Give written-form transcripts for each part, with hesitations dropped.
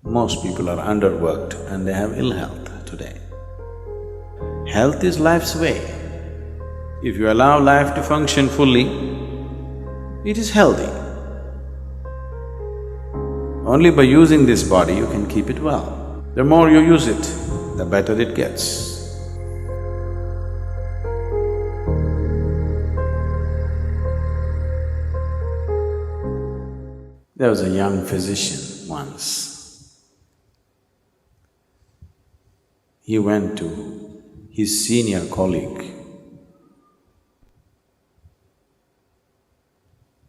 Most people are underworked and they have ill health today. Health is life's way. If you allow life to function fully, it is healthy. Only by using this body you can keep it well. The more you use it, the better it gets. There was a young physician once. He went to his senior colleague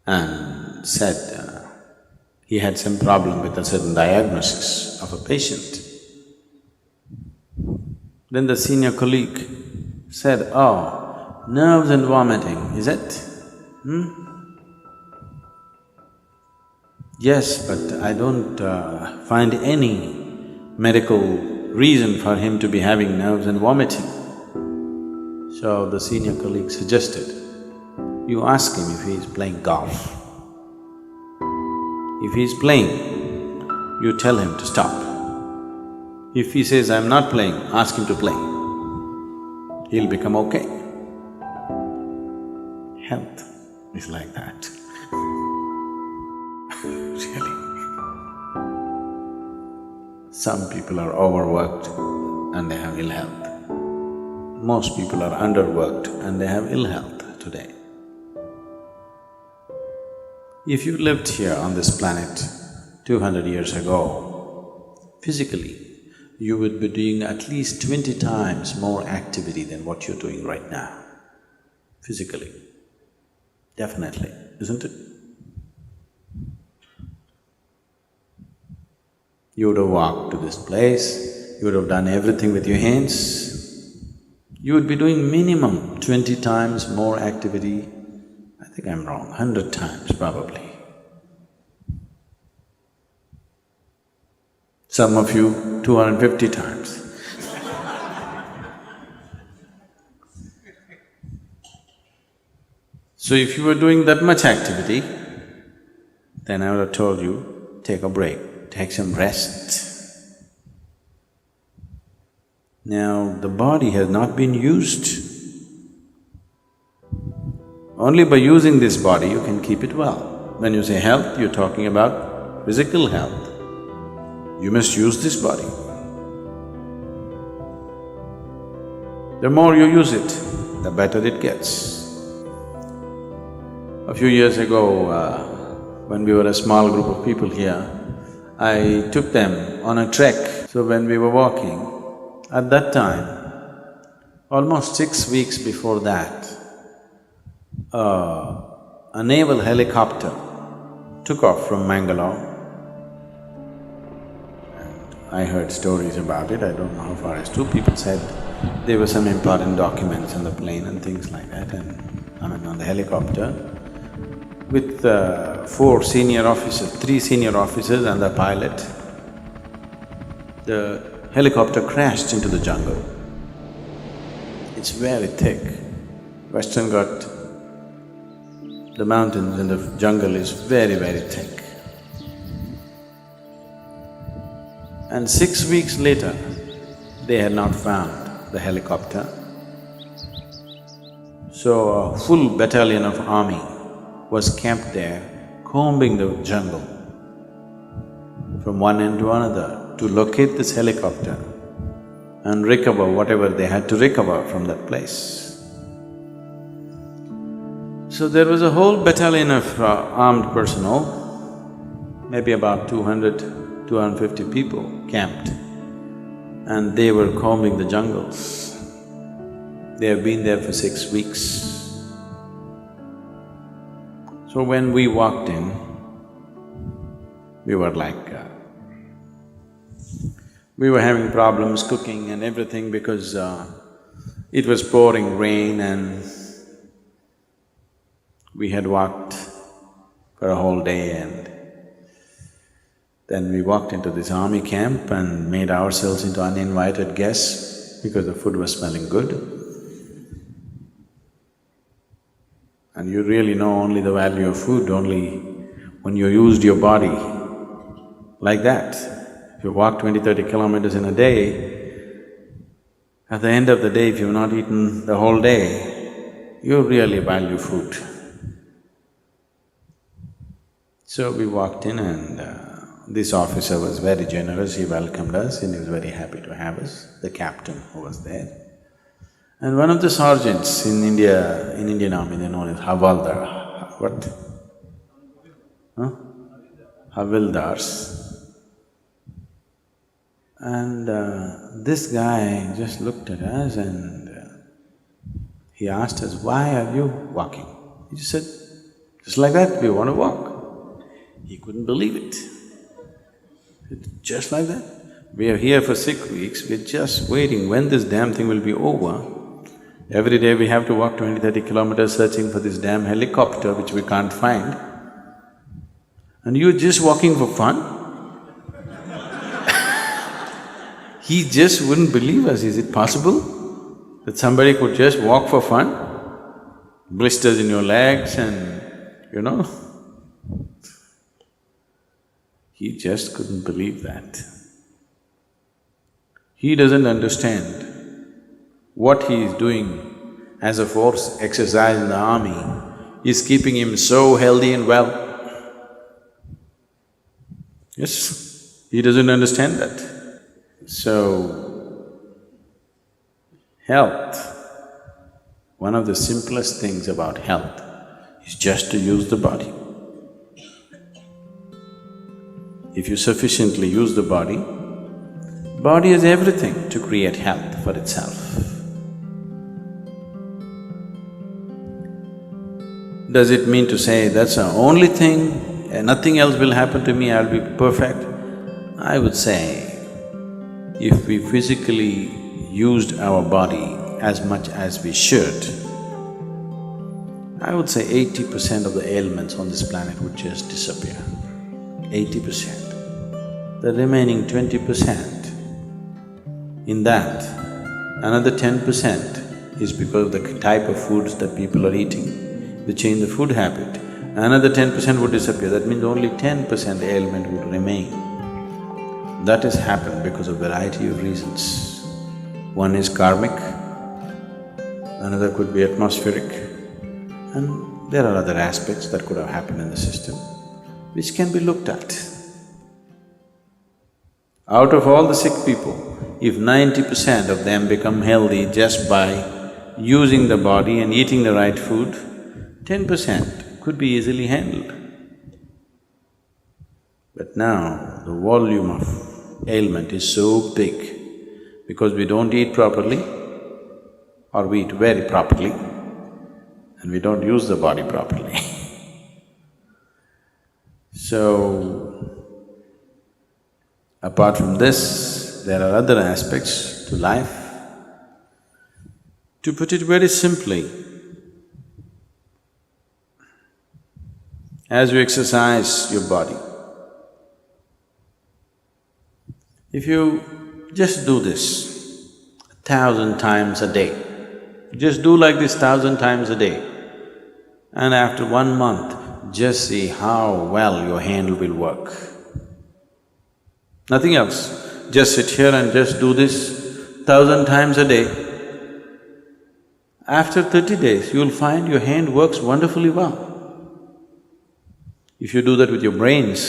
and said he had some problem with a certain diagnosis of a patient. Then the senior colleague said, "Oh, nerves and vomiting, is it? Yes, but I don't find any medical reason for him to be having nerves and vomiting." So the senior colleague suggested, you ask him if he is playing golf. If he is playing, you tell him to stop. If he says, "I'm not playing," ask him to play. He'll become okay. Health is like that. Really. Some people are overworked and they have ill health. Most people are underworked and they have ill health today. If you lived here on this planet 200 years ago, physically, you would be doing at least 20 times more activity than what you're doing right now, physically. Definitely, isn't it? You would have walked to this place, you would have done everything with your hands. You would be doing minimum 20 times more activity. I think I'm wrong, 100 times probably. Some of you, 250 times. So if you were doing that much activity, then I would have told you, take a break, take some rest. Now, the body has not been used. Only by using this body you can keep it well. When you say health, you're talking about physical health. You must use this body. The more you use it, the better it gets. A few years ago, when we were a small group of people here, I took them on a trek. So when we were walking, at that time, almost 6 weeks before that, a naval helicopter took off from Mangalore. And I heard stories about it, I don't know how far it's true. People said there were some important documents on the plane and things like that, and on the helicopter, with 4 senior officers, 3 senior officers and the pilot. The helicopter crashed into the jungle. It's very thick. Western Ghat, the mountains and the jungle is very, very thick. And 6 weeks later, they had not found the helicopter. So a full battalion of army was camped there, combing the jungle from one end to another to locate this helicopter and recover whatever they had to recover from that place. So there was a whole battalion of armed personnel, maybe about 200, 250 people camped, and they were combing the jungles. They have been there for 6 weeks. So when we walked in, we were like… we were having problems cooking and everything because it was pouring rain and we had walked for a whole day, and then we walked into this army camp and made ourselves into uninvited guests because the food was smelling good. And you really know only the value of food only when you used your body like that. If you walk 20-30 kilometers in a day, at the end of the day, if you've not eaten the whole day, you really value food. So we walked in and this officer was very generous, he welcomed us and he was very happy to have us, the captain who was there. And one of the sergeants in India, in Indian army, they're known as Havaldar. What? Huh? Havildars. And this guy just looked at us and he asked us, "Why are you walking?" He just said, "Just like that, we want to walk." He couldn't believe it. Just like that? We are here for 6 weeks, we're just waiting when this damn thing will be over. Every day we have to walk 20-30 kilometers searching for this damn helicopter which we can't find. And you're just walking for fun? He just wouldn't believe us. Is it possible that somebody could just walk for fun? Blisters in your legs and you know. He just couldn't believe that. He doesn't understand what he is doing as a force exercise in the army is keeping him so healthy and well. Yes, he doesn't understand that. So, health, one of the simplest things about health is just to use the body. If you sufficiently use the body has everything to create health for itself. Does it mean to say that's the only thing and nothing else will happen to me, I'll be perfect? I would say, if we physically used our body as much as we should, I would say 80% of the ailments on this planet would just disappear. 80%. The remaining 20%, in that, another 10% is because of the type of foods that people are eating. They change the food habit, another 10% would disappear. That means only 10% ailment would remain. That has happened because of variety of reasons. One is karmic, another could be atmospheric, and there are other aspects that could have happened in the system which can be looked at. Out of all the sick people, if 90% of them become healthy just by using the body and eating the right food, 10% could be easily handled. But now, the volume of ailment is so big because we don't eat properly or we eat very properly and we don't use the body properly. So, apart from this, there are other aspects to life. To put it very simply, as you exercise your body, if you just do this 1,000 times a day, just do like this 1,000 times a day, and after 1 month, just see how well your hand will work. Nothing else, just sit here and just do this 1,000 times a day. After 30 days, you'll find your hand works wonderfully well. If you do that with your brains,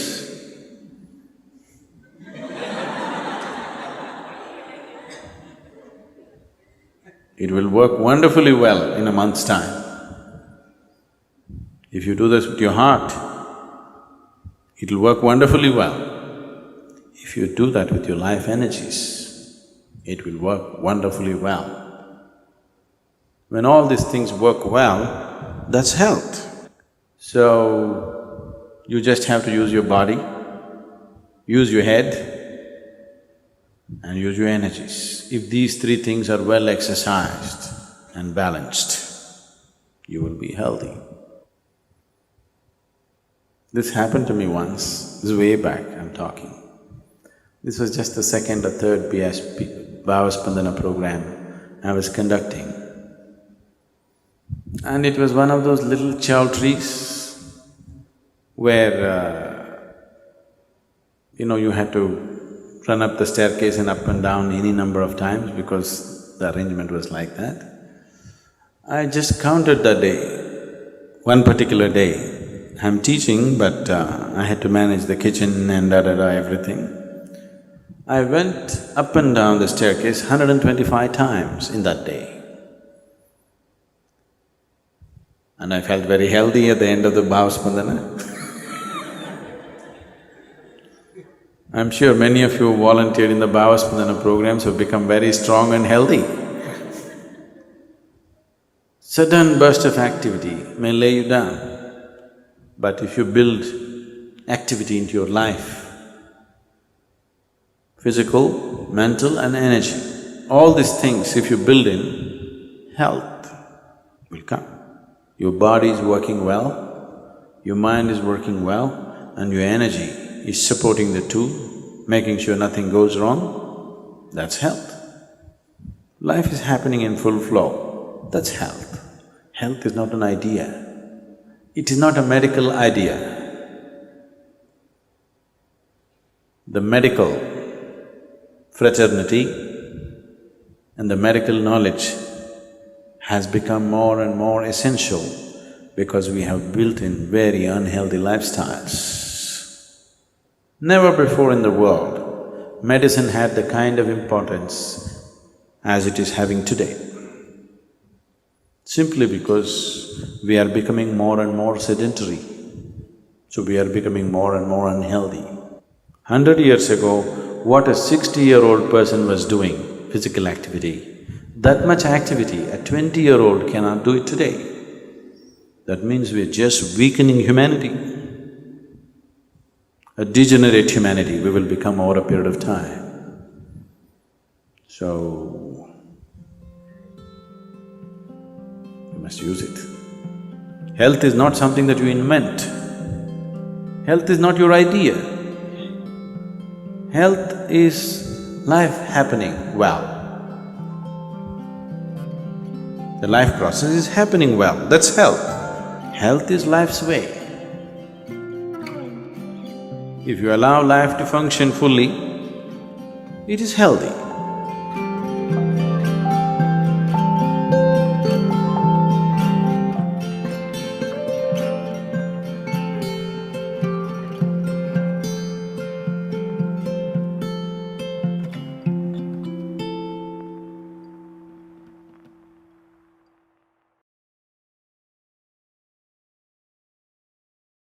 it will work wonderfully well in a month's time. If you do this with your heart, it'll work wonderfully well. If you do that with your life energies, it will work wonderfully well. When all these things work well, that's health. So, you just have to use your body, use your head, and use your energies. If these three things are well exercised and balanced, you will be healthy. This happened to me once, this is way back I'm talking. This was just the second or third BSP, Bhavaspandana program I was conducting. And it was one of those little chow trees where, you had to run up the staircase and up and down any number of times because the arrangement was like that. I just counted that day, one particular day. I'm teaching, but I had to manage the kitchen and everything. I went up and down the staircase 125 times in that day. And I felt very healthy at the end of the Bhavaspandana. I'm sure many of you who volunteered in the Bhavaspandana programs have become very strong and healthy. Sudden burst of activity may lay you down, but if you build activity into your life, physical, mental and energy, all these things if you build in, health will come. Your body is working well, your mind is working well, and your energy is supporting the two, making sure nothing goes wrong, that's health. Life is happening in full flow, that's health. Health is not an idea, it is not a medical idea. The medical fraternity and the medical knowledge has become more and more essential because we have built in very unhealthy lifestyles. Never before in the world, medicine had the kind of importance as it is having today. Simply because we are becoming more and more sedentary, so we are becoming more and more unhealthy. 100 years ago, what a 60-year-old person was doing, physical activity, that much activity a 20-year-old cannot do it today. That means we're just weakening humanity. A degenerate humanity we will become over a period of time. So, you must use it. Health is not something that you invent. Health is not your idea. Health is life happening well. The life process is happening well, that's health. Health is life's way. If you allow life to function fully, it is healthy.